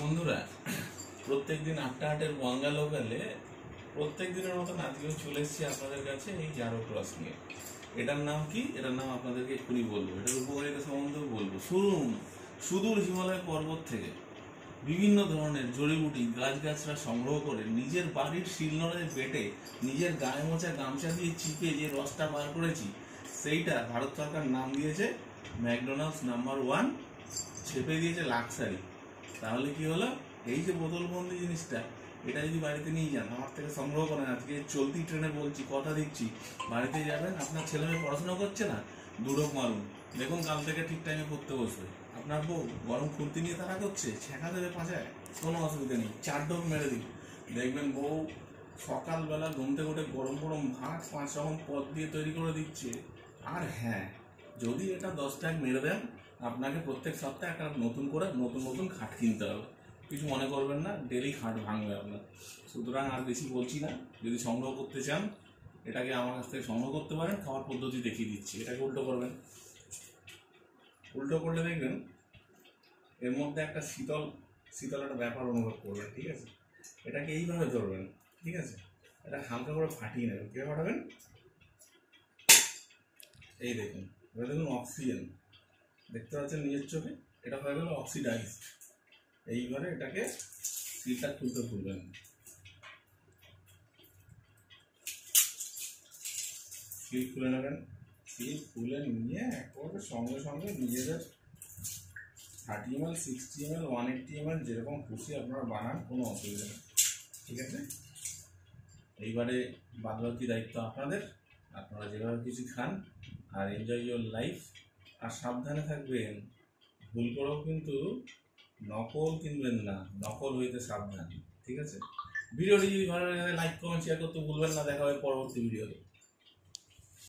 বন্ধুরা, প্রত্যেক দিন 8টা বাংলা লোকালে প্রত্যেক দিনের মতন আজকেও চলে এসেছি আপনাদের কাছে এই জারো ক্রস নিয়ে। এটার নাম কি? এটার নাম আপনাদেরকে এক্ষুনি বলবো, এটার উপকারিতা সম্বন্ধেও বলবো। শুনুন, সুদূর হিমালয় পর্বত থেকে বিভিন্ন ধরনের জড়িবুটি গাছগাছরা সংগ্রহ করে নিজের বাড়ির শিলনোড়ায় বেটে নিজের গায়ে মোছা গামছা দিয়ে চিপে যে রসটা বার করেছি, সেইটা ভারত সরকার নাম দিয়েছে ম্যাকডোনাল্ডস নাম্বার 1, ছেপে দিয়েছে লাক্সারি। তাহলে কি হলো? এই যে বোতলবন্দি জিনিসটা, এটা যদি বাড়িতে নিয়ে যান, আমার থেকে সংগ্রহ করেন, আজকে চলতি ট্রেনে বলছি, কথা দিচ্ছি, বাড়িতে যাবেন, আপনার ছেলে মেয়ে পড়াশোনা করছে না, দুডোক মারুন, দেখুন কাল থেকে ঠিক টাইমে পড়তে বসবে। আপনার বউ গরম খুন্তি নিয়ে তারা করছে, ছেঁকা দেবে পাঁচায়, কোনো অসুবিধা নেই, 4 ডোক মেরে দিন, দেখবেন বউ সকালবেলা ঘুম থেকে উঠে গরম গরম ভাত 5 রকম পদ দিয়ে তৈরি করে দিচ্ছে। আর হ্যাঁ, যদি এটা 10 টাকা মেরে দেন, আপনাকে প্রত্যেক সপ্তাহে একটা নতুন করে নতুন খাট কিনতে হবে। কিছু মনে করবেন না, ডেলি খাট ভাঙবে আপনার। সুতরাং আর বেশি বলছি না, যদি সংগ্রহ করতে চান এটাকে আমার কাছ থেকে সংগ্রহ করতে পারেন। খাওয়ার পদ্ধতি দেখিয়ে দিচ্ছি। এটাকে উল্টো করবেন, উল্টো করলে দেখবেন এর মধ্যে একটা শীতল একটা ব্যাপার অনুভব করবেন। ঠিক আছে, এটাকে এইভাবে ধরবেন। ঠিক আছে, এটা হালকা করে ফাটিয়ে নেবেন। কীভাবে ফাটাবেন? এই দেখুন, এবার দেখুন অক্সিজেন দেখতে পাচ্ছেন নিজের চোখে, এটা হয়ে গেল অক্সিডাইজ। এইবারে এটাকে সিলটা খুলবেন। সিল খুলে নেবেন। সিল খুলে নিয়ে একেবারে সঙ্গে সঙ্গে নিজেদের 30 ml, 60 ml, 180 ml যেরকম খুশি আপনারা বানান, কোনো অসুবিধা নেই। ঠিক আছে, এইবারে বাদবাকি দায়িত্ব আপনাদের। আপনারা যেভাবে কিছু খান আর এনজয় ইউর লাইফ। আর সাবধানে থাকবেন, ভুল করেও কিন্তু নকল কিনবেন না, নকল হইতে সাবধান। ঠিক আছে, ভিডিওটি যদি ভালো লাগে লাইক কমেন্ট শেয়ার করতে ভুলবেন না। দেখা হবে পরবর্তী ভিডিওতে।